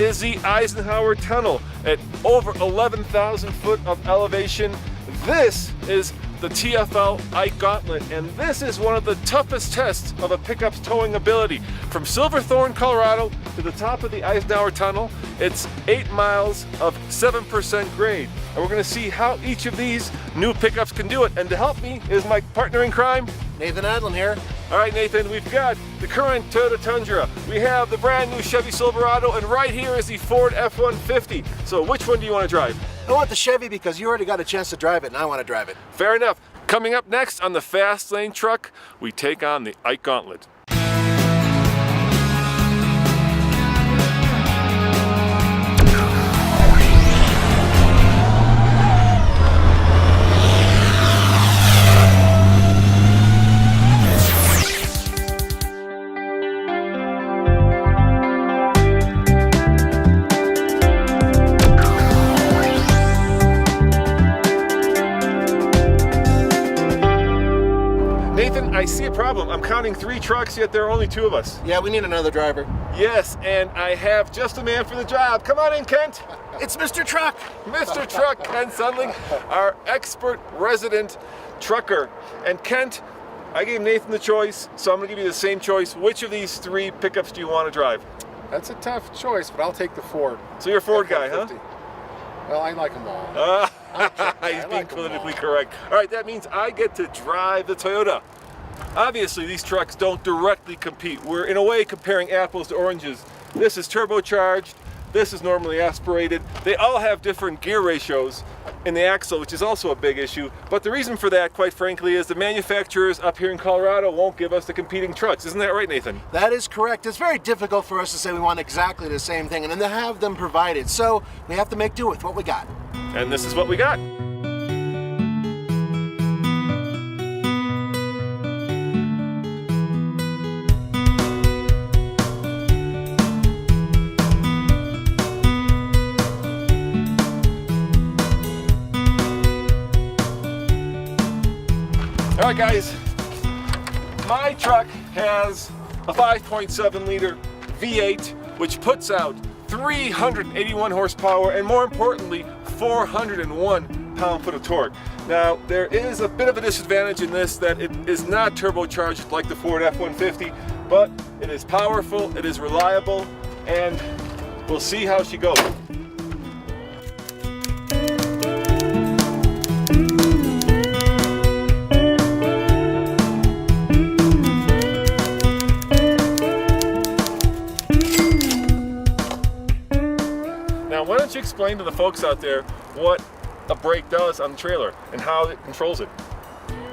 is the Eisenhower Tunnel at over 11,000 foot of elevation. This is the TFL Gauntlet, and this is one of the toughest tests of a pickup's towing ability. From Silverthorne, Colorado to the top of the Eisenhower Tunnel, it's 8 miles of 7% grade. And we're gonna see how each of these new pickups can do it. And to help me is my partner in crime, Nathan Adlin here. All right, Nathan, we've got the current Toyota Tundra, we have the brand new Chevy Silverado, and right here is the Ford F-150. So which one do you want to drive? I want the Chevy because you already got a chance to drive it and I want to drive it. Fair enough. Coming up next on the Fast Lane Truck, we take on the Ike Gauntlet. I see a problem. I'm counting 3 trucks, yet there are only 2 of us. Yeah, we need another driver. Yes, and I have just a man for the job. Come on in, Kent. It's Mr. Truck. Mr. Truck, Kent Sundling, our expert resident trucker. And Kent, I gave Nathan the choice, so I'm gonna give you the same choice. Which of these 3 pickups do you want to drive? That's a tough choice, but I'll take the Ford. So you're a Ford guy, huh? Well, I like them all. He's being politically correct. All right, that means I get to drive the Toyota. Obviously, these trucks don't directly compete. We're in a way comparing apples to oranges. This is turbocharged, this is normally aspirated. They all have different gear ratios in the axle, which is also a big issue. But the reason for that, quite frankly, is the manufacturers up here in Colorado won't give us the competing trucks. Isn't that right, Nathan? That is correct. It's very difficult for us to say we want exactly the same thing and then to have them provided. So we have to make do with what we got. And this is what we got. All right, guys, my truck has a 5.7 liter V8, which puts out 381 horsepower and, more importantly, 401 pound-foot of torque. Now, there is a bit of a disadvantage in this, that it is not turbocharged like the Ford F-150, but it is powerful, it is reliable, and we'll see how she goes. Why don't you explain to the folks out there what a brake does on the trailer and how it controls it?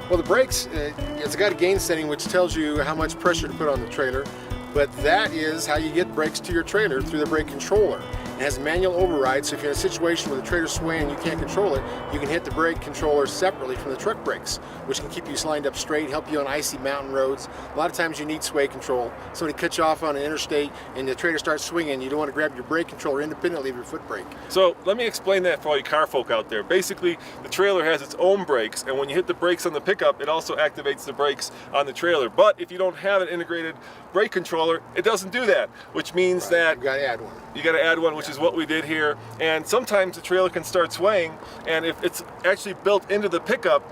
Well, the brakes, it's got a gain setting which tells you how much pressure to put on the trailer, but that is how you get brakes to your trailer, through the brake controller. It has a manual override, so if you're in a situation where the trailer's swaying and you can't control it, you can hit the brake controller separately from the truck brakes, which can keep you lined up straight, help you on icy mountain roads. A lot of times you need sway control. Somebody cuts you off on an interstate and the trailer starts swinging, you don't want to grab your brake controller independently of your foot brake. So let me explain that for all you car folk out there. Basically, the trailer has its own brakes, and when you hit the brakes on the pickup, it also activates the brakes on the trailer. But if you don't have an integrated brake controller, it doesn't do that, which means that you got to add one. You got to add one, which is what we did here. And sometimes the trailer can start swaying, and if it's actually built into the pickup,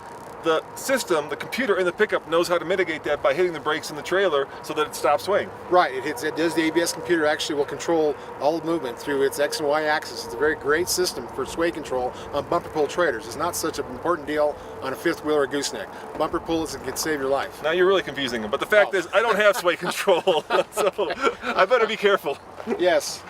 the system, the computer in the pickup knows how to mitigate that by hitting the brakes in the trailer so that it stops swaying. Right, it does. The ABS computer actually will control all the movement through its X and Y axis. It's a very great system for sway control on bumper pull trailers. It's not such an important deal on a fifth wheel or a gooseneck. Bumper pulls can save your life. Now you're really confusing them, but the fact is I don't have sway control, so I better be careful. Yes.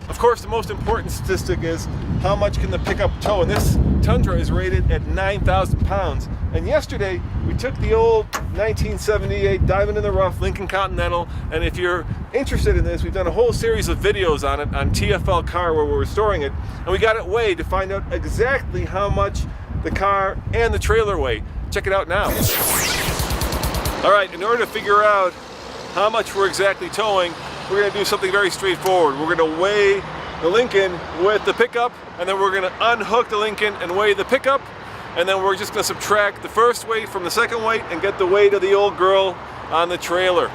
Of course, the most important statistic is how much can the pickup tow, and this Tundra is rated at 9,000 pounds. And yesterday, we took the old 1978 Diamond in the Rough Lincoln Continental, and if you're interested in this, we've done a whole series of videos on it on TFL Car where we're restoring it, and we got it weighed to find out exactly how much the car and the trailer weigh. Check it out now. All right, in order to figure out how much we're exactly towing, we're going to do something very straightforward. We're going to weigh the Lincoln with the pickup, and then we're going to unhook the Lincoln and weigh the pickup, and then we're just going to subtract the first weight from the second weight and get the weight of the old girl on the trailer.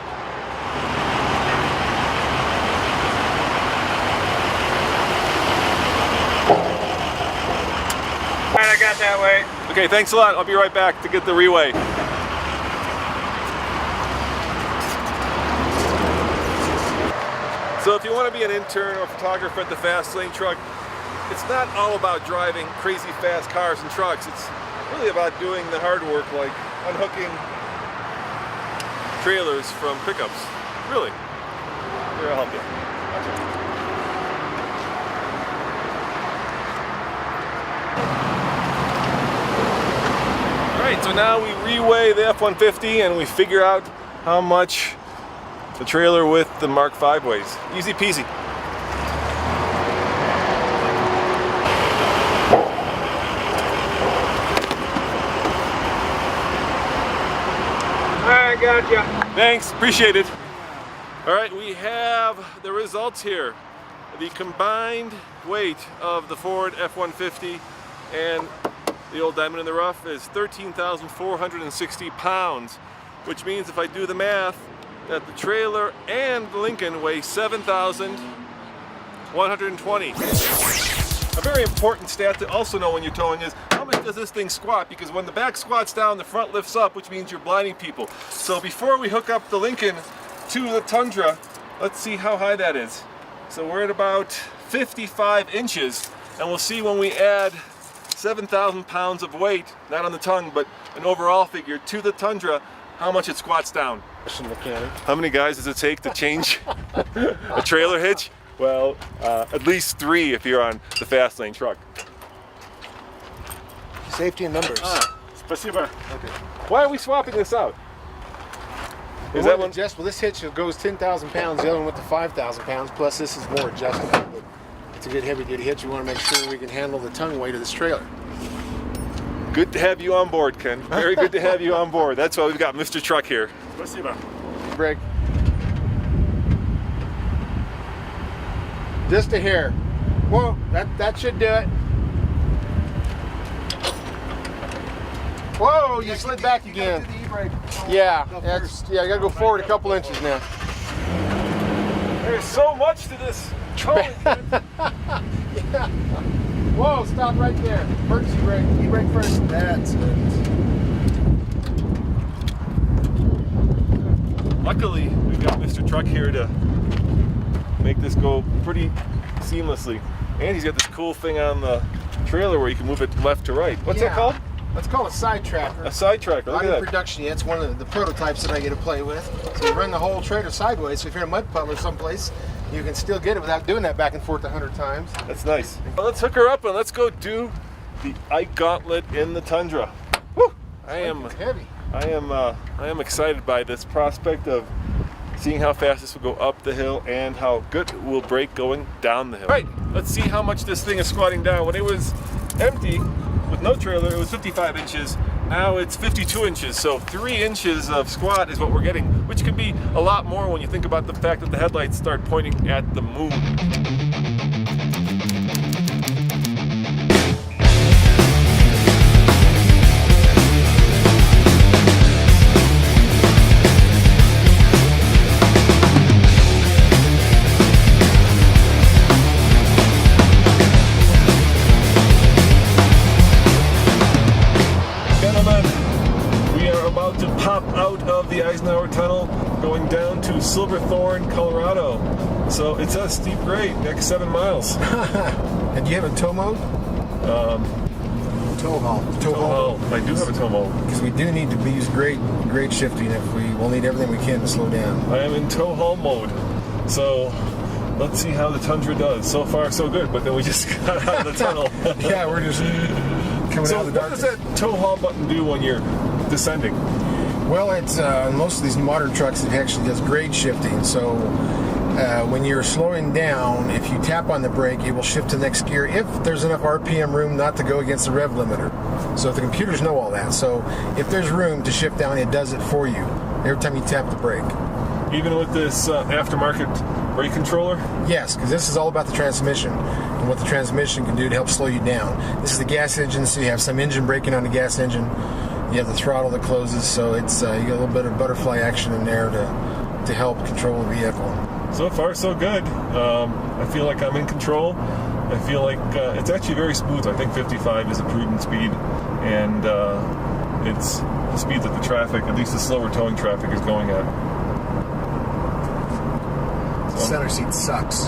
that way. Okay, thanks a lot. I'll be right back to get the reweigh. So if you want to be an intern or photographer at the Fast Lane Truck, it's not all about driving crazy fast cars and trucks. It's really about doing the hard work, like unhooking trailers from pickups. Really. Here, I'll help you. Alright, so now we reweigh the F-150 and we figure out how much the trailer with the Mark V weighs. Easy peasy. I gotcha. Thanks, appreciate it. All right, we have the results here. The combined weight of the Ford F-150 and the old Diamond in the Rough is 13,460 pounds, which means if I do the math, that the trailer and the Lincoln weigh 7,120. A very important stat to also know when you're towing is how much does this thing squat, because when the back squats down, the front lifts up, which means you're blinding people. So before we hook up the Lincoln to the Tundra, let's see how high that is. So we're at about 55 inches, and we'll see when we add 7,000 pounds of weight, not on the tongue, but an overall figure to the Tundra, how much it squats down. How many guys does it take to change a trailer hitch? Well, at least 3 if you're on the Fast Lane Truck. Safety in numbers. Спасибо. Okay. Why are we swapping this out? Is Well, that one? adjustable? This hitch goes 10,000 pounds, the other one with the 5,000 pounds, plus this is more adjustable. But it's a good heavy duty hitch. We want to make sure we can handle the tongue weight of this trailer. Good to have you on board, Ken. Very good to have you on board. That's why we've got Mr. Truck here. Спасибо. Brake. Just a hair. Whoa, that should do it. Whoa, you slid back again. Yeah, yeah, you gotta go forward a couple inches now. There's so much to this towing. Yeah. Whoa, stop right there. Emergency brake. You brake first. That's it. Luckily, we've got Mr. Truck here to make this go pretty seamlessly. And he's got this cool thing on the trailer where you can move it left to right. What's that called? That's called a side tracker. A side tracker. Look Not at in that. production yet. It's one of the prototypes that I get to play with. So you run the whole trailer sideways. So if you're in a mud puddle or someplace, you can still get it without doing that back and forth 100 times. That's nice. Well, let's hook her up and let's go do the Gauntlet in the Tundra. Woo! It's heavy. I am excited by this prospect of seeing how fast this will go up the hill and how good it will brake going down the hill. Right, let's see how much this thing is squatting down. When it was empty, with no trailer, it was 55 inches. Now it's 52 inches, so 3 inches of squat is what we're getting, which can be a lot more when you think about the fact that the headlights start pointing at the moon. Tunnel going down to Silverthorne, Colorado. So it's a steep grade, next 7 miles. And do you have a tow mode? Tow haul. Tow haul. I do have a tow mode. Because we do need to use grade shifting if we'll need everything we can to slow down. I am in tow haul mode. So let's see how the Tundra does. So far so good, but then we just got out of the tunnel. Yeah, we're just coming out of the darkness. What does that tow haul button do when you're descending? Well, it's most of these modern trucks, it actually does grade shifting. So when you're slowing down, if you tap on the brake, it will shift to the next gear if there's enough RPM room not to go against the rev limiter. So if the computers know all that. So if there's room to shift down, it does it for you every time you tap the brake. Even with this aftermarket brake controller? Yes, because this is all about the transmission and what the transmission can do to help slow you down. This is the gas engine, so you have some engine braking on the gas engine. You have the throttle that closes, so it's you get a little bit of butterfly action in there to help control the vehicle. So far, so good. I feel like I'm in control. I feel like it's actually very smooth. I think 55 is a prudent speed. and it's the speed that the traffic, at least the slower towing traffic, is going at. Center seat sucks.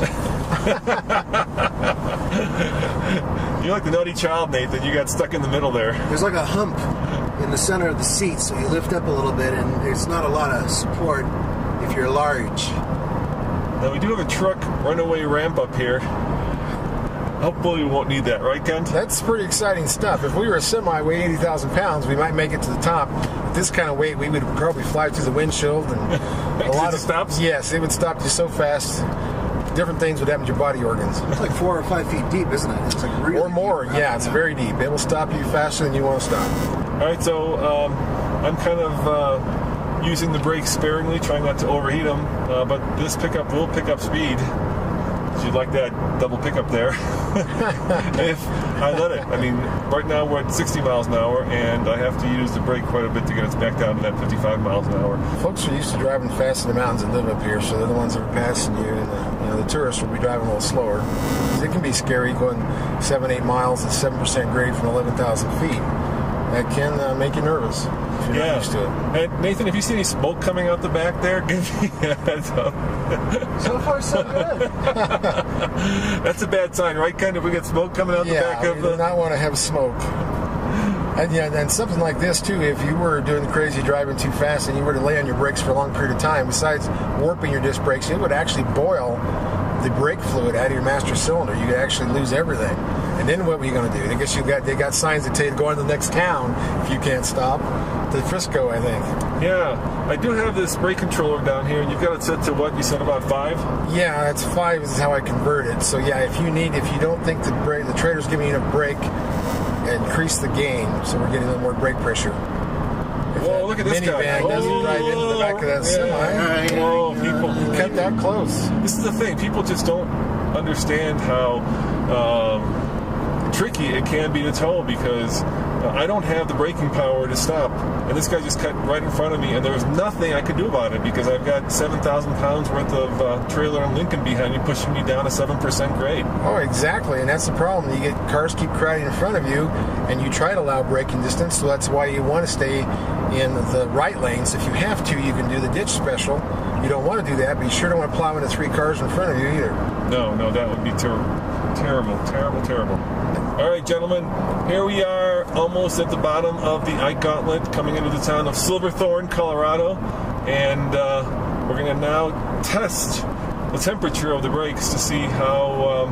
You're like the naughty child, Nathan. You got stuck in the middle there. There's like a hump in the center of the seat, so you lift up a little bit, and there's not a lot of support if you're large. Now we do have a truck runaway ramp up here. Hopefully we won't need that, right, Kent? That's pretty exciting stuff. If we were a semi, weigh 80,000 pounds, we might make it to the top. At this kind of weight, we would probably fly through the windshield, and a lot of stops. Yes, it would stop you so fast. Different things would happen to your body organs. It's like 4 or 5 feet deep, isn't it? It's like really or more. deep. Yeah, it's very deep. It will stop you faster than you want to stop. All right, so I'm kind of using the brakes sparingly, trying not to overheat them, but this pickup will pick up speed. You'd like that double pickup there if I let it. I mean, right now we're at 60 miles an hour, and I have to use the brake quite a bit to get us back down to that 55 miles an hour. Folks are used to driving fast in the mountains and live up here, so they're the ones that are passing you, and the tourists will be driving a little slower. It can be scary going 7-8 miles at 7% grade from 11,000 feet. That can make you nervous if you're not used to it. And Nathan, if you see any smoke coming out the back there, give me a heads up. So far, so good. That's a bad sign, right? Kind of, we get smoke coming out the back of do not want to have smoke. And something like this too, if you were doing crazy driving too fast and you were to lay on your brakes for a long period of time, besides warping your disc brakes, it would actually boil the brake fluid out of your master cylinder. You could actually lose everything. And then what were you going to do? I guess they got signs that tell you to go on to the next town if you can't stop. To Frisco, I think. Yeah, I do have this brake controller down here, and you've got it set to what? You said about 5? Yeah, that's 5 is how I convert it. So yeah, if you don't think the trailer's giving you enough brake, increase the gain, so we're getting a little more brake pressure. Whoa, look at this guy. Minivan doesn't drive into the back of that semi. Whoa, people. You cut that close. This is the thing. People just don't understand how tricky it can be to tow, because I don't have the braking power to stop, and this guy just cut right in front of me, and there was nothing I could do about it because I've got 7,000 pounds worth of trailer and Lincoln behind me pushing me down a 7% grade. Oh, exactly, and that's the problem. You get cars keep crowding in front of you, and you try to allow braking distance, so that's why you want to stay in the right lanes. If you have to, you can do the ditch special. You don't want to do that, but you sure don't want to plow into 3 cars in front of you either. No, that would be terrible. All right, gentlemen, here we are almost at the bottom of the Gauntlet, coming into the town of Silverthorne, Colorado, and we're going to now test the temperature of the brakes to see how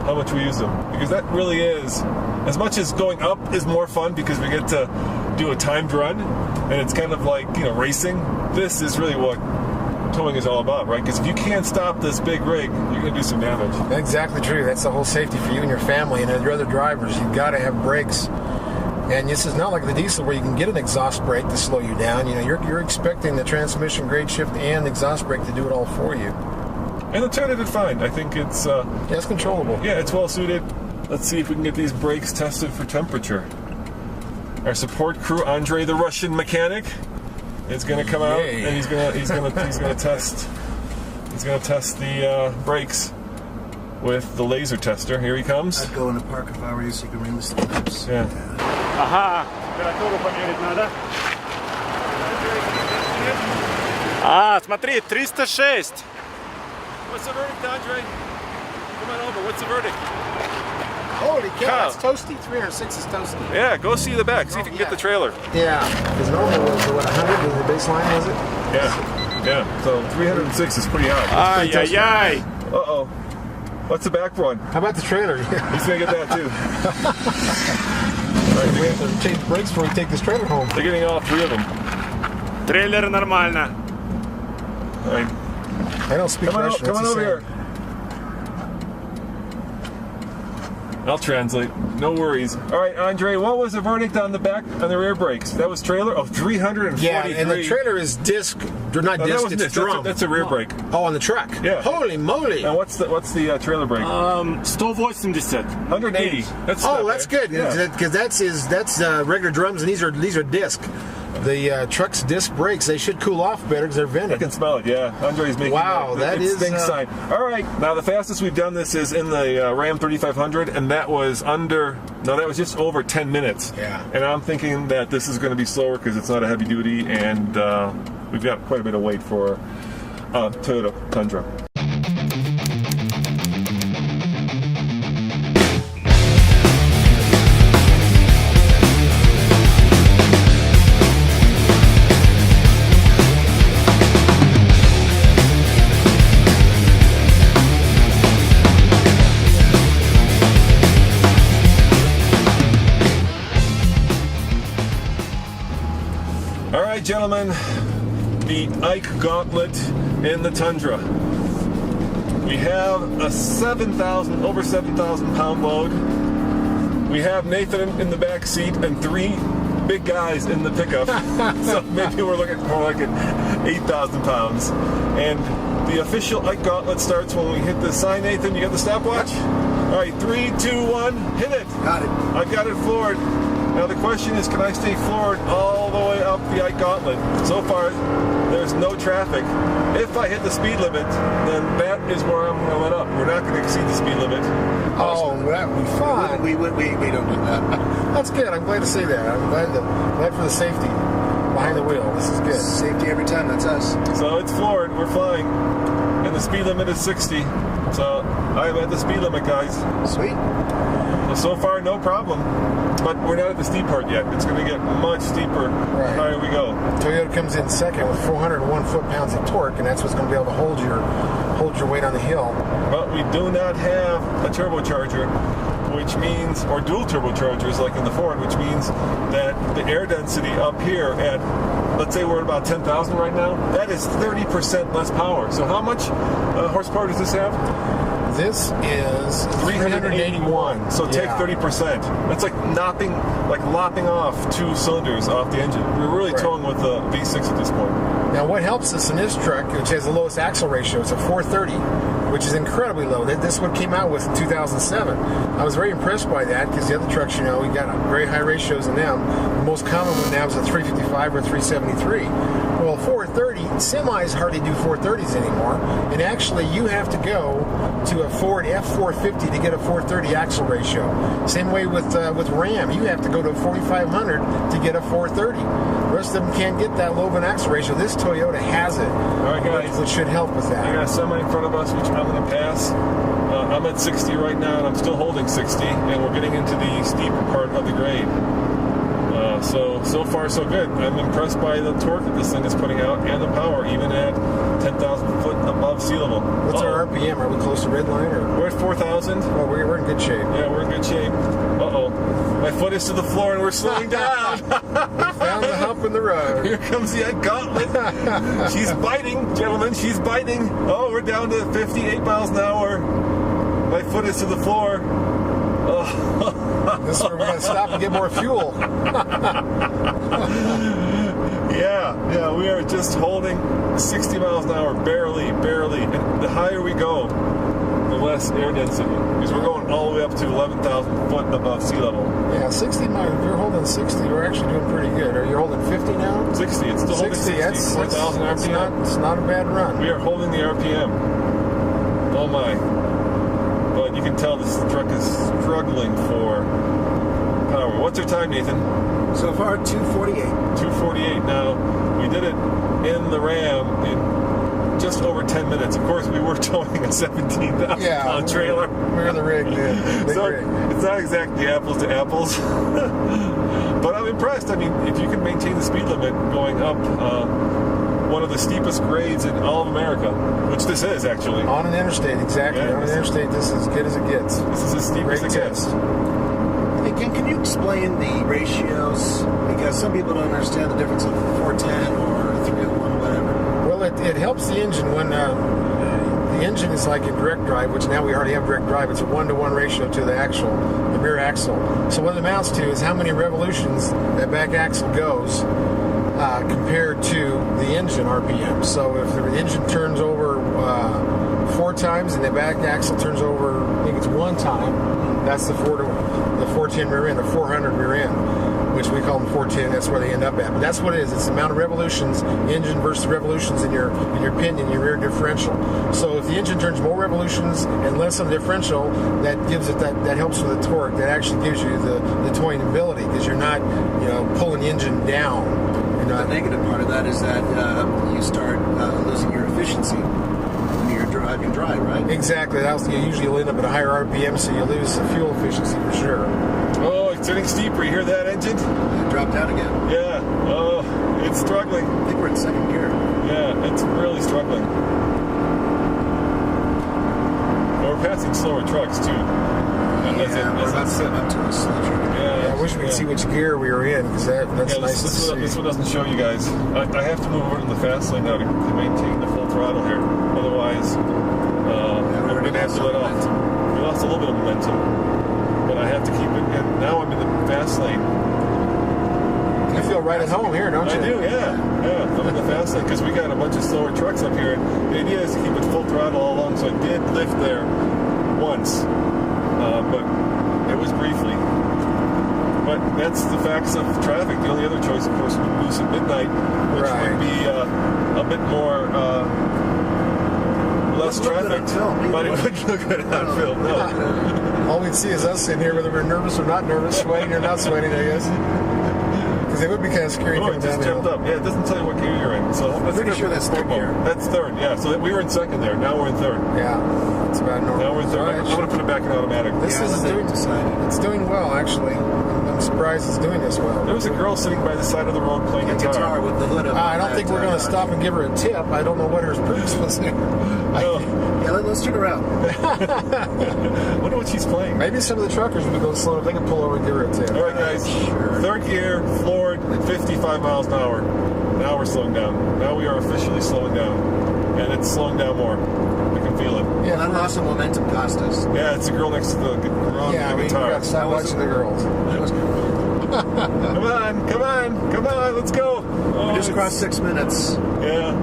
much we use them, because that really is, as much as going up is more fun because we get to do a timed run, and it's kind of like, racing. This is really what towing is all about, right? Because if you can't stop this big rig, you're going to do some damage. Exactly true. That's the whole safety for you and your family and your other drivers. You've got to have brakes. And this is not like the diesel where you can get an exhaust brake to slow you down. You're expecting the transmission, grade shift, and exhaust brake to do it all for you. And the Tundra did fine. I think it's it's controllable. Yeah, it's well suited. Let's see if we can get these brakes tested for temperature. Our support crew, Andre the Russian mechanic, is going to come out, and he's going to test the brakes with the laser tester. Here he comes. I'd go in the park if I were you, so you can release the lamps. Yeah. Ага, температуру померить надо. Смотри, 306. What's the verdict, Andre? Come on over. What's the verdict? Holy cow. it's toasty. 306 is toasty. Yeah, go see the back. See if you can get the trailer. Yeah, because normally it was, 100 was the baseline, was it? Yeah. So 306 is pretty high. Ай-яй-яй. Uh-oh. What's the back run? How about the trailer? He's going to get that, too. We have to change brakes before we take this trailer home. They're getting all 3 of them. Трейлер нормально. All right. I don't speak Russian. Come on over here. I'll translate. No worries. All right, Andre, what was the verdict on the rear brakes? That was trailer? Oh, 343. Yeah, and the trailer is disc, not disc, it's drum. That's a rear brake. Oh, on the truck? Yeah. Holy moly. Now, what's the trailer brake? 180. 180. That's good, because that's regular drums, and these are disc. The truck's disc brakes, they should cool off better because they're I vented. can smell it, yeah. Andre's making Wow, that it is, stinks sign. All right, now the fastest we've done this is in the Ram 3500, and that was just over 10 minutes. Yeah. And I'm thinking that this is going to be slower because it's not a heavy duty, and we've got quite a bit of weight for Toyota Tundra. All right, gentlemen, the Ike Gauntlet in the Tundra. We have a over 7,000 pound load. We have Nathan in the back seat and 3 big guys in the pickup. So maybe we're looking more like at 8,000 pounds. And the official Ike Gauntlet starts when we hit the sign. Nathan, you got the stopwatch? All right, 3, 2, 1, hit it. Got it. I got it floored. Now the question is, can I stay floored all the way up the Ike Gauntlet? So far, there's no traffic. If I hit the speed limit, then that is where I'm going to let up. We're not going to exceed the speed limit. Oh, that would be fun. We don't do that. That's good. I'm glad to see that. I'm glad for the safety behind the wheel. This is good. Safety every time. That's us. So it's floored. We're flying. And the speed limit is 60. So I'm at the speed limit, guys. Sweet. So far, no problem. But we're not at the steep part yet. It's going to get much steeper the higher we go. Toyota comes in second with 401 foot-pounds of torque, and that's what's going to be able to hold your weight on the hill. But we do not have a turbocharger, which means, or dual turbochargers like in the Ford, which means that the air density up here at, let's say we're at about 10,000 right now, that is 30% less power. So how much horsepower does this have? This is 381. So take 30%. That's like lopping off 2 cylinders off the engine. We're really towing with the V6 at this point. Now, what helps us in this truck, which has the lowest axle ratio, is a 430, which is incredibly low. This one came out with in 2007. I was very impressed by that because the other trucks, we got very high ratios in them. The most common one now is a 355 or 373. Well, 430, semis hardly do 430s anymore, and actually you have to go to a Ford F450 to get a 430 axle ratio. Same way with Ram, you have to go to a 4500 to get a 430. The rest of them can't get that low of an axle ratio. This Toyota has it. All right, guys. Which should help with that. I got a semi in front of us, which I'm going to pass. I'm at 60 right now, and I'm still holding 60, and we're getting into the steeper part of the grade. So far, so good. I'm impressed by the torque that this thing is putting out and the power, even at 10,000 foot above sea level. What's our RPM? Are we close to red line? Or? We're at 4,000. Oh, we're in good shape. Yeah, we're in good shape. Uh-oh. My foot is to the floor and we're slowing down. We found the hump in the road. Here comes the Gauntlet. She's biting, gentlemen. She's biting. Oh, we're down to 58 miles an hour. My foot is to the floor. Oh. This is where we're going to stop and get more fuel. Yeah, we are just holding 60 miles an hour, barely. And the higher we go, the less air density. Because we're going all the way up to 11,000 foot above sea level. Yeah, 60 miles. If you're holding 60, we're actually doing pretty good. Are you holding 50 now? 60. It's still holding 60. That's 4,000 RPM. It's not a bad run. We are holding the RPM. Oh my. But you can tell this truck is struggling for power. What's our time, Nathan? So far, 248. 248. Now, we did it in the Ram in just over 10 minutes. Of course, we were towing a 17,000 pound trailer. We're in the rig, man. Big So rig. it's not exactly apples to apples. But I'm impressed. I mean, if you can maintain the speed limit going up one of the steepest grades in all of America, which this is actually. On an interstate, exactly. Yeah, on an interstate, this is as good as it gets. This is as steep as it gets. Hey, can you explain the ratios? Because some people don't understand the difference of 410 or 301 or whatever. Well, it helps the engine when the engine is like in direct drive, which now we already have direct drive. It's a 1-to-1 ratio to the rear axle. So what it amounts to is how many revolutions that back axle goes compared to the engine RPM. So if the engine turns over 4 times and the back axle turns over, I think it's 1 time, that's the 410 rear end, the 400 rear end. which we call them 410. That's where they end up at. But that's what it is. It's the amount of revolutions, engine versus revolutions in your pinion, your rear differential. So if the engine turns more revolutions and less on the differential, that gives it that helps with the torque. That actually gives you the towing ability, because you're not pulling the engine down. The negative part of that is that you start losing your efficiency when you're driving dry, right? Exactly. You usually end up at a higher RPM, so you lose the fuel efficiency for sure. Oh, it's getting steeper. You hear that engine? It dropped down again. Yeah. Oh, it's struggling. I think we're in second gear. Yeah, it's really struggling. We're passing slower trucks too. We're about to come up to a slow truck. Yeah, I wish we could see which gear we were in, because that's nice to see. This one doesn't show you guys. I have to move over to the fast lane now to maintain the full throttle here. Otherwise, we're going to have to let off. We lost a little bit of momentum, but I have to keep it. And now I'm in the fast lane. You feel right at home here, don't you? I do, yeah. I'm in the fast lane because we got a bunch of slower trucks up here. The idea is to keep it full throttle all along, so I did lift there once, but it was briefly. But that's the facts of traffic. The only other choice, of course, would be loose at midnight, which would be a bit more less traffic, but it wouldn't look good on film. No. All we'd see is us sitting here, whether we're nervous or not nervous, sweating or not sweating, I guess. Because it would be kind of scary. Oh, it just jumped up. Yeah, it doesn't tell you what gear you're in. So I'm pretty sure that's third gear. That's third. Yeah. So we were in second there. Now we're in third. Yeah, it's about normal. Now we're in third. Right. I'm going to put it back in automatic. It's doing well, actually. I'm surprised it's doing this well. There was a girl sitting by the side of the road playing guitar with the hood up. I don't think we're going to stop and give her a tip. I don't know what her purpose was there. Yeah, let's turn around. Wonder what she's playing. Maybe some of the truckers would go slow. They can pull over and give her a tip. All right, guys. Sure. Third gear, floored, 55 miles an hour. Now we're slowing down. Now we are officially slowing down. And it's slowing down more. I can feel it. Yeah, that loss of momentum cost us. Yeah, it's the girl next to the guitar. Yeah, we got to stop watching the girls. That was good. Come on, let's go. Oh, We just crossed 6 minutes. Yeah,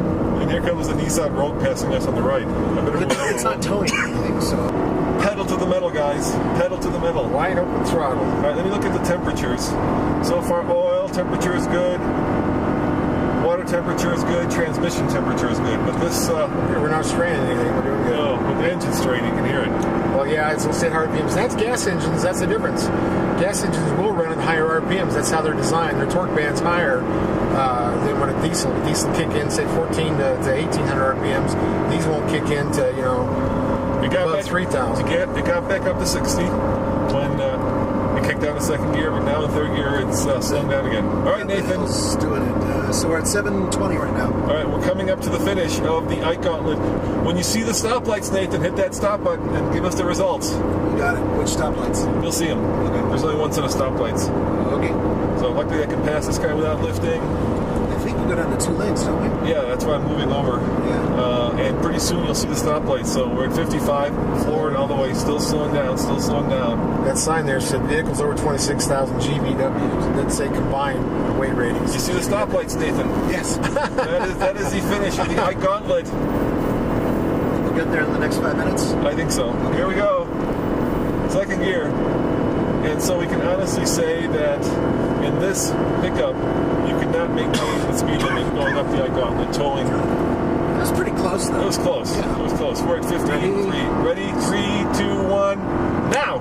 and here comes the Nissan Rogue passing us on the right. I better move It's not towing anything, so... Pedal to the metal, guys. Pedal to the metal. Wide open throttle. All right, let me look at the temperatures. So far, oil temperature is good. Water temperature is good. Transmission temperature is good. But this... We're not straining anything. We're doing good. No, with the engine straight, you can hear it. Well, yeah, it's let's say RPMs. That's gas engines. That's the difference. Gas engines will run at higher RPMs. That's how they're designed. Their torque band's higher than what a diesel. A diesel kick in, say 14 to 1800 RPMs. These won't kick in to above 3,000. It got back up to 60 when it kicked down to second gear, but now in third gear it's slowing down again. All right, Nathan. Let's do it. So we're at 720 right now. All right, we're coming up to the finish of the Gauntlet. When you see the stoplights, Nathan, hit that stop button and give us the results. You got it. Which stoplights? You'll see them. Okay. There's only one set of stoplights. Okay. So luckily I can pass this guy without lifting. I think we go down to 2 lanes, don't we? Yeah, that's why I'm moving over. Yeah. And pretty soon you'll see the stoplights. So we're at 55, floored all the way, still slowing down. That sign there said vehicles over 26,000 GVWs. It didn't say combined weight ratings. You see the stoplights, Nathan? Yes. that is the finish of the Gauntlet. We'll get there in the next 5 minutes. I think so. Here we go. Second gear. And so we can honestly say that in this pickup, you could not maintain the speed limit going up the Gauntlet, towing. That was pretty close, though. It was close. Yeah. It was close. We're at 53. Ready? 3, 2, 1. Now!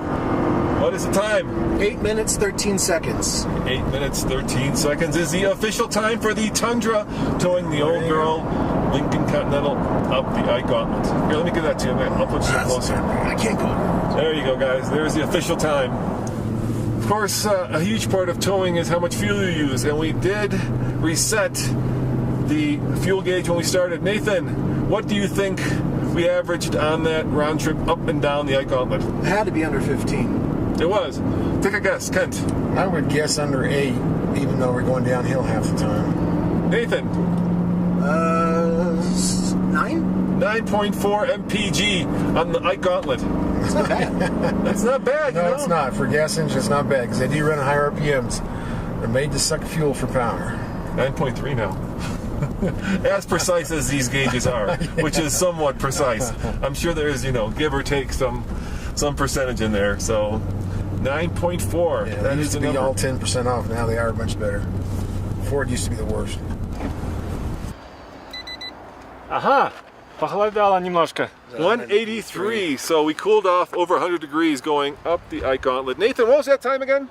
What is the time? 8 minutes, 13 seconds. 8 minutes, 13 seconds is the official time for the Tundra towing the old girl Lincoln Continental up the Gauntlet. Here, let me give that to you. I'll put you closer. I can't go. There you go, guys. There's the official time. Of course, a huge part of towing is how much fuel you use, and we did reset the fuel gauge when we started. Nathan, what do you think we averaged on that round trip up and down the Gauntlet? It had to be under 15. It was. Take a guess, Kent. I would guess under 8, even though we're going downhill half the time. Nathan. 9? 9.4 mpg on the Gauntlet. It's not bad. That's not bad, No, you know? it's not. For gas engines, it's not bad because they do run at higher RPMs. They're made to suck fuel for power. 9.3 now. As precise as these gauges are, which is somewhat precise. I'm sure there is, give or take some percentage in there. So 9.4. Yeah, That they is used the to be number. all 10% off. Now they are much better. Ford used to be the worst. Ага, похолодало немножко. 183. So we cooled off over 100 degrees going up the Gauntlet. Nathan, what was that time again?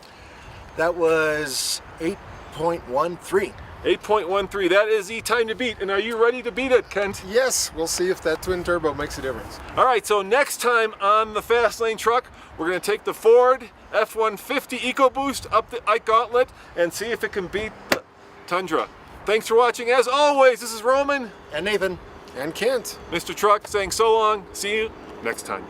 That was 8.13. 8.13. That is the time to beat. And are you ready to beat it, Kent? Yes, we'll see if that twin turbo makes a difference. All right, so next time on the Fast Lane truck, we're going to take the Ford F-150 EcoBoost up the Gauntlet and see if it can beat the Tundra. Thanks for watching. As always, this is Roman, And Nathan. And Kent. Mr. Truck, saying so long. See you next time.